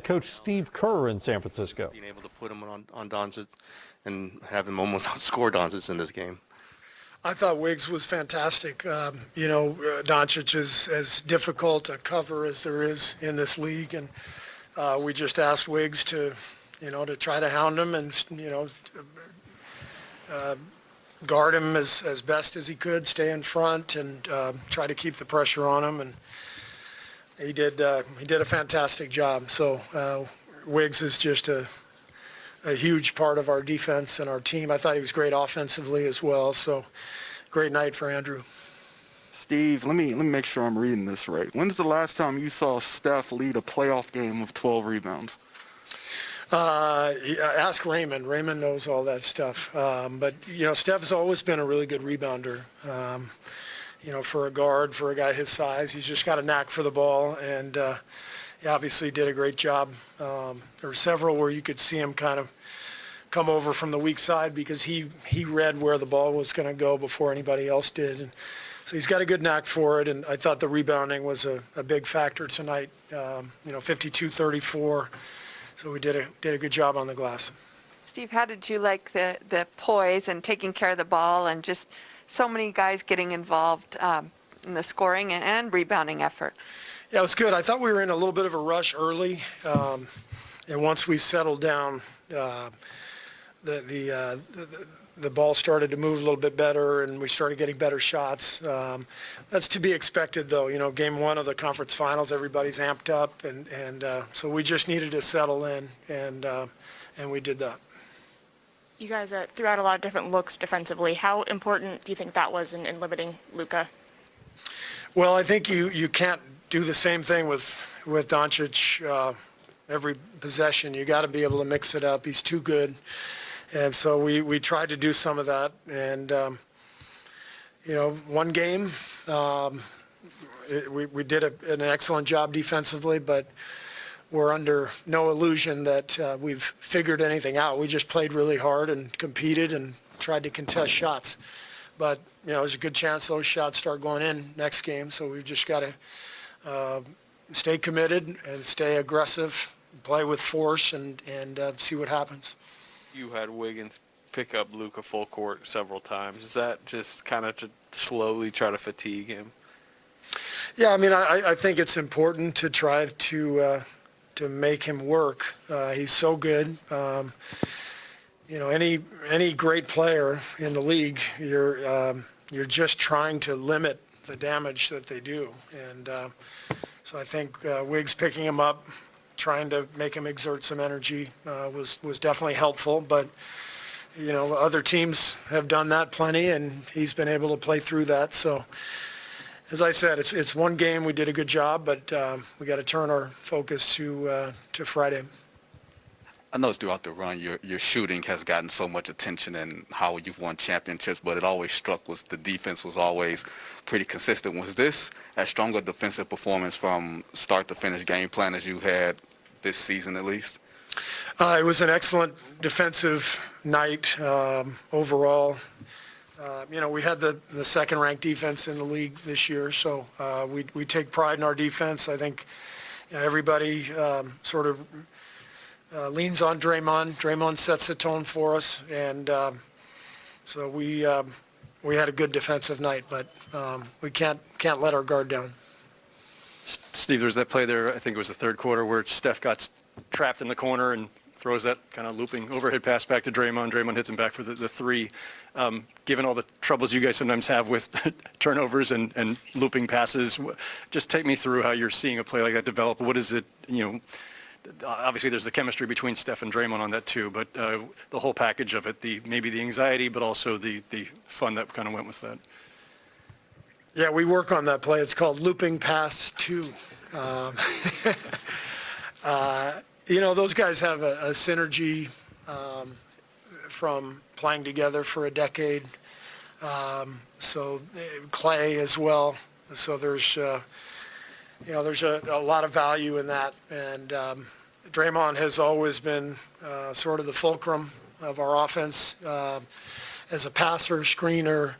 head coach Steve Kerr in San Francisco. Being able to put him on Doncic and have him almost outscore Doncic in this game. I thought Wiggs was fantastic. Doncic is as difficult a cover as there is in this league, and we just asked Wiggs to try to hound him and, guard him as best as he could, stay in front, and try to keep the pressure on him. And he did a fantastic job. So Wiggs is just a huge part of our defense and our team. I thought he was great offensively as well. So great night for Andrew. Steve, let me make sure I'm reading this right. When's the last time you saw Steph lead a playoff game with 12 rebounds? Ask Raymond. Raymond knows all that stuff. But Steph has always been a really good rebounder. For a guard, for a guy his size, he's just got a knack for the ball, and he obviously did a great job. There were several where you could see him kind of come over from the weak side because he read where the ball was going to go before anybody else did. And so he's got a good knack for it, and I thought the rebounding was a big factor tonight. 52-34. So we did a good job on the glass. Steve, how did you like the poise and taking care of the ball and just so many guys getting involved in the scoring and rebounding effort? Yeah, it was good. I thought we were in a little bit of a rush early, and once we settled down, the ball started to move a little bit better, and we started getting better shots. That's to be expected, though. Game one of the conference finals, everybody's amped up, and so we just needed to settle in, and we did that. You guys threw out a lot of different looks defensively. How important do you think that was in limiting Luka? Well, I think you can't do the same thing with Doncic every possession. You got to be able to mix it up. He's too good. And so we tried to do some of that. And, one game, we did an excellent job defensively, but we're under no illusion that we've figured anything out. We just played really hard and competed and tried to contest shots. But, there's a good chance those shots start going in next game. So we've just got to stay committed and stay aggressive, play with force, and see what happens. You had Wiggins pick up Luka full court several times. Is that just kind of to slowly try to fatigue him? Yeah, I think it's important to try to make him work. He's so good. Any great player in the league, you're just trying to limit the damage that they do. And so I think Wiggs picking him up, trying to make him exert some energy was definitely helpful. But, other teams have done that plenty, and he's been able to play through that. So, as I said, it's one game. We did a good job, but we got to turn our focus to Friday. I noticed throughout the run your shooting has gotten so much attention and how you've won championships, but it always struck was the defense was always pretty consistent. Was this as strong a defensive performance from start to finish game plan as you had this season at least? It was an excellent defensive night overall. We had the second-ranked defense in the league this year, so we take pride in our defense. I think everybody sort of leans on Draymond. Draymond sets the tone for us, and so we had a good defensive night, but we can't let our guard down. Steve, there was that play there, I think it was the third quarter, where Steph got trapped in the corner and throws that kind of looping overhead pass back to Draymond. Draymond hits him back for the three. Given all the troubles you guys sometimes have with turnovers and looping passes, just take me through how you're seeing a play like that develop. What is it, obviously there's the chemistry between Steph and Draymond on that too, but the whole package of it, maybe the anxiety, but also the fun that kind of went with that. Yeah, we work on that play. It's called looping pass 2. Those guys have a synergy from playing together for a decade. So Clay as well. So there's a lot of value in that. And Draymond has always been sort of the fulcrum of our offense as a passer, screener.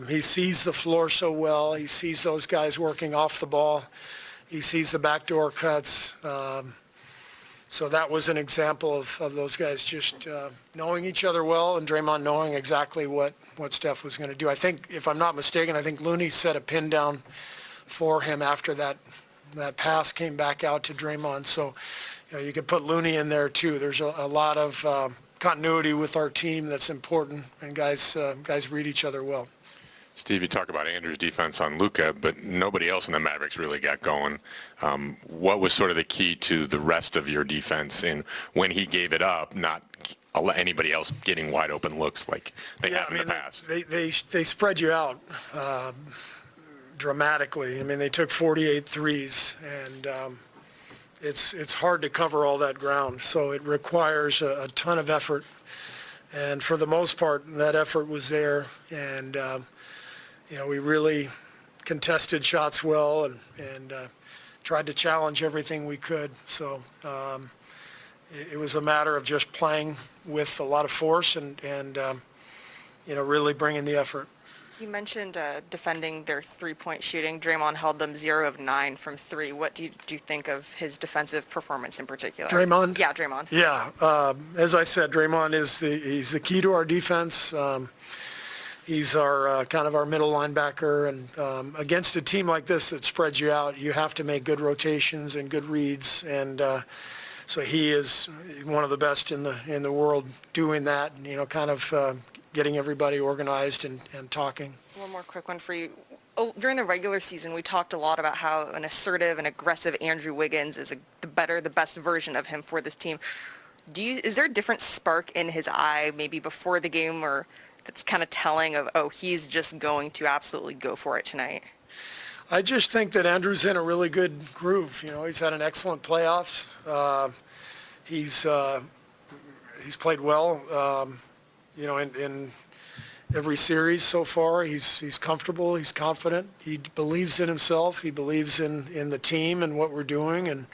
He sees the floor so well. He sees those guys working off the ball. He sees the backdoor cuts. So that was an example of those guys just knowing each other well, and Draymond knowing exactly what Steph was going to do. I think, if I'm not mistaken, I think Looney set a pin down for him after that pass came back out to Draymond. So you could put Looney in there too. There's a lot of continuity with our team that's important, and guys read each other well. Steve, you talk about Andrew's defense on Luka, but nobody else in the Mavericks really got going. What was sort of the key to the rest of your defense in when he gave it up, not anybody else getting wide open looks like they have in the past? They spread you out dramatically. I mean, they took 48 threes, and it's hard to cover all that ground. So it requires a ton of effort. And for the most part, that effort was there. And we really contested shots well and tried to challenge everything we could. So it was a matter of just playing with a lot of force and really bringing the effort. You mentioned defending their three-point shooting. Draymond held them 0 of 9 from 3. What do you think of his defensive performance in particular? Draymond? Yeah, Draymond. Yeah. As I said, Draymond he's the key to our defense. He's our kind of our middle linebacker, and against a team like this that spreads you out, you have to make good rotations and good reads, and so he is one of the best in the world doing that, and kind of getting everybody organized and talking. One more quick one for you. During the regular season, we talked a lot about how an assertive and aggressive Andrew Wiggins is the best version of him for this team. Is there a different spark in his eye, maybe before the game, or that's kind of telling of, he's just going to absolutely go for it tonight? I just think that Andrew's in a really good groove. He's had an excellent playoffs. He's played well, in every series so far. He's comfortable. He's confident. He believes in himself. He believes in the team and what we're doing. And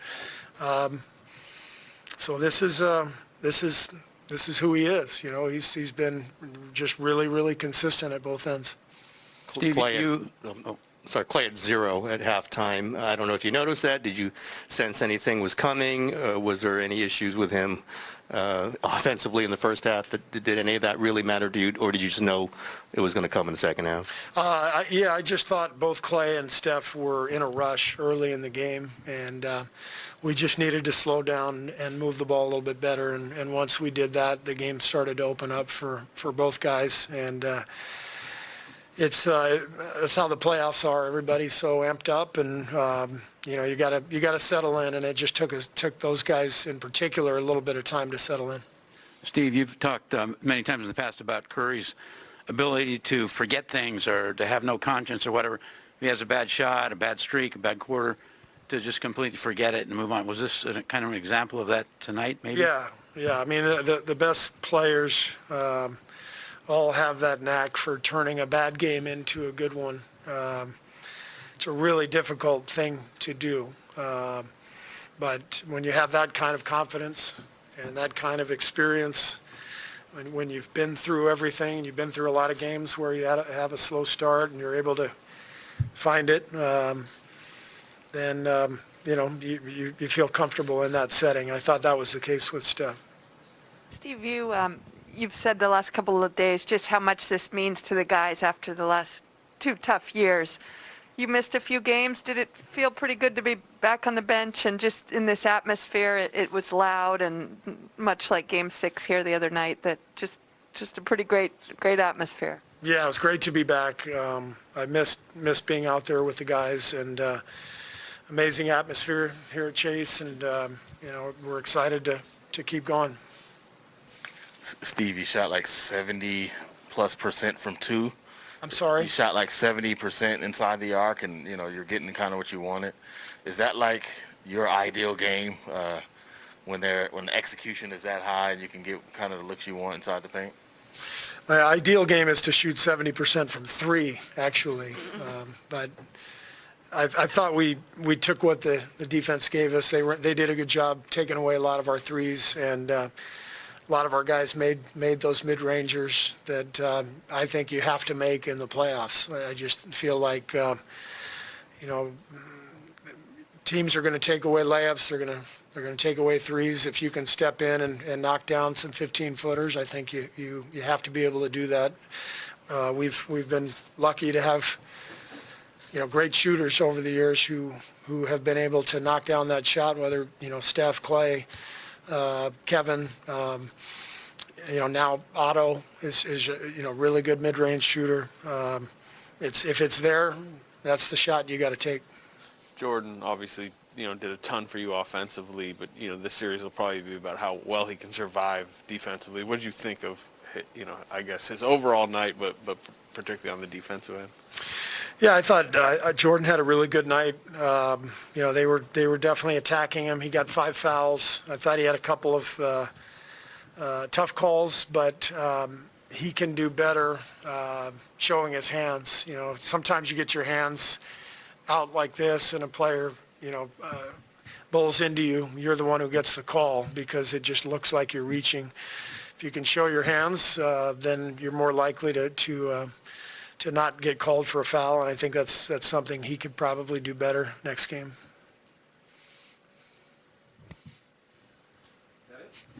so this is who he is. He's been just really, really consistent at both ends. Clay at 0 at halftime. I don't know if you noticed that. Did you sense anything was coming? Was there any issues with him offensively in the first half? Did any of that really matter to you, or did you just know it was going to come in the second half? I just thought both Clay and Steph were in a rush early in the game, and we just needed to slow down and move the ball a little bit better. And once we did that, the game started to open up for both guys. And it's how the playoffs are. Everybody's so amped up, and you gotta settle in. And it just took those guys in particular a little bit of time to settle in. Steve, you've talked many times in the past about Curry's ability to forget things or to have no conscience or whatever. If he has a bad shot, a bad streak, a bad quarter, to just completely forget it and move on. Was this kind of an example of that tonight, maybe? Yeah. I mean, the best players all have that knack for turning a bad game into a good one. It's a really difficult thing to do. But when you have that kind of confidence and that kind of experience, when you've been through everything, you've been through a lot of games where you have a slow start and you're able to find it, then you feel comfortable in that setting. I thought that was the case with Steph. Steve, you've said the last couple of days just how much this means to the guys after the last 2 tough years. You missed a few games. Did it feel pretty good to be back on the bench and just in this atmosphere? It was loud and much like Game 6 here the other night. That just a pretty great atmosphere. Yeah, it was great to be back. I missed being out there with the guys, and amazing atmosphere here at Chase, and we're excited to keep going. Steve, you shot like 70+% from 2. I'm sorry? You shot like 70% inside the arc, and you're getting kind of what you wanted. Is that like your ideal game when the execution is that high and you can get kind of the looks you want inside the paint? My ideal game is to shoot 70% from 3, actually. But I thought we took what the defense gave us. They did a good job taking away a lot of our threes, and a lot of our guys made those mid-rangers that I think you have to make in the playoffs. I just feel like, teams are going to take away layups. They're going to take away threes. If you can step in and knock down some 15-footers, I think you have to be able to do that. We've been lucky to have great shooters over the years who have been able to knock down that shot. Whether Steph, Clay, Kevin. Now Otto is really good mid-range shooter. If it's there, that's the shot you got to take. Jordan obviously, did a ton for you offensively, but, this series will probably be about how well he can survive defensively. What did you think of, I guess his overall night, but particularly on the defensive end? Yeah, I thought Jordan had a really good night. They were definitely attacking him. He got 5 fouls. I thought he had a couple of tough calls, but he can do better showing his hands. Sometimes you get your hands out like this and a player, bowls into you. You're the one who gets the call because it just looks like you're reaching. If you can show your hands, then you're more likely to not get called for a foul, and I think that's something he could probably do better next game.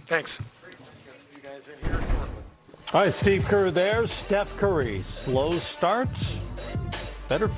Thanks. All right, Steve Kerr there. Steph Curry, slow start, better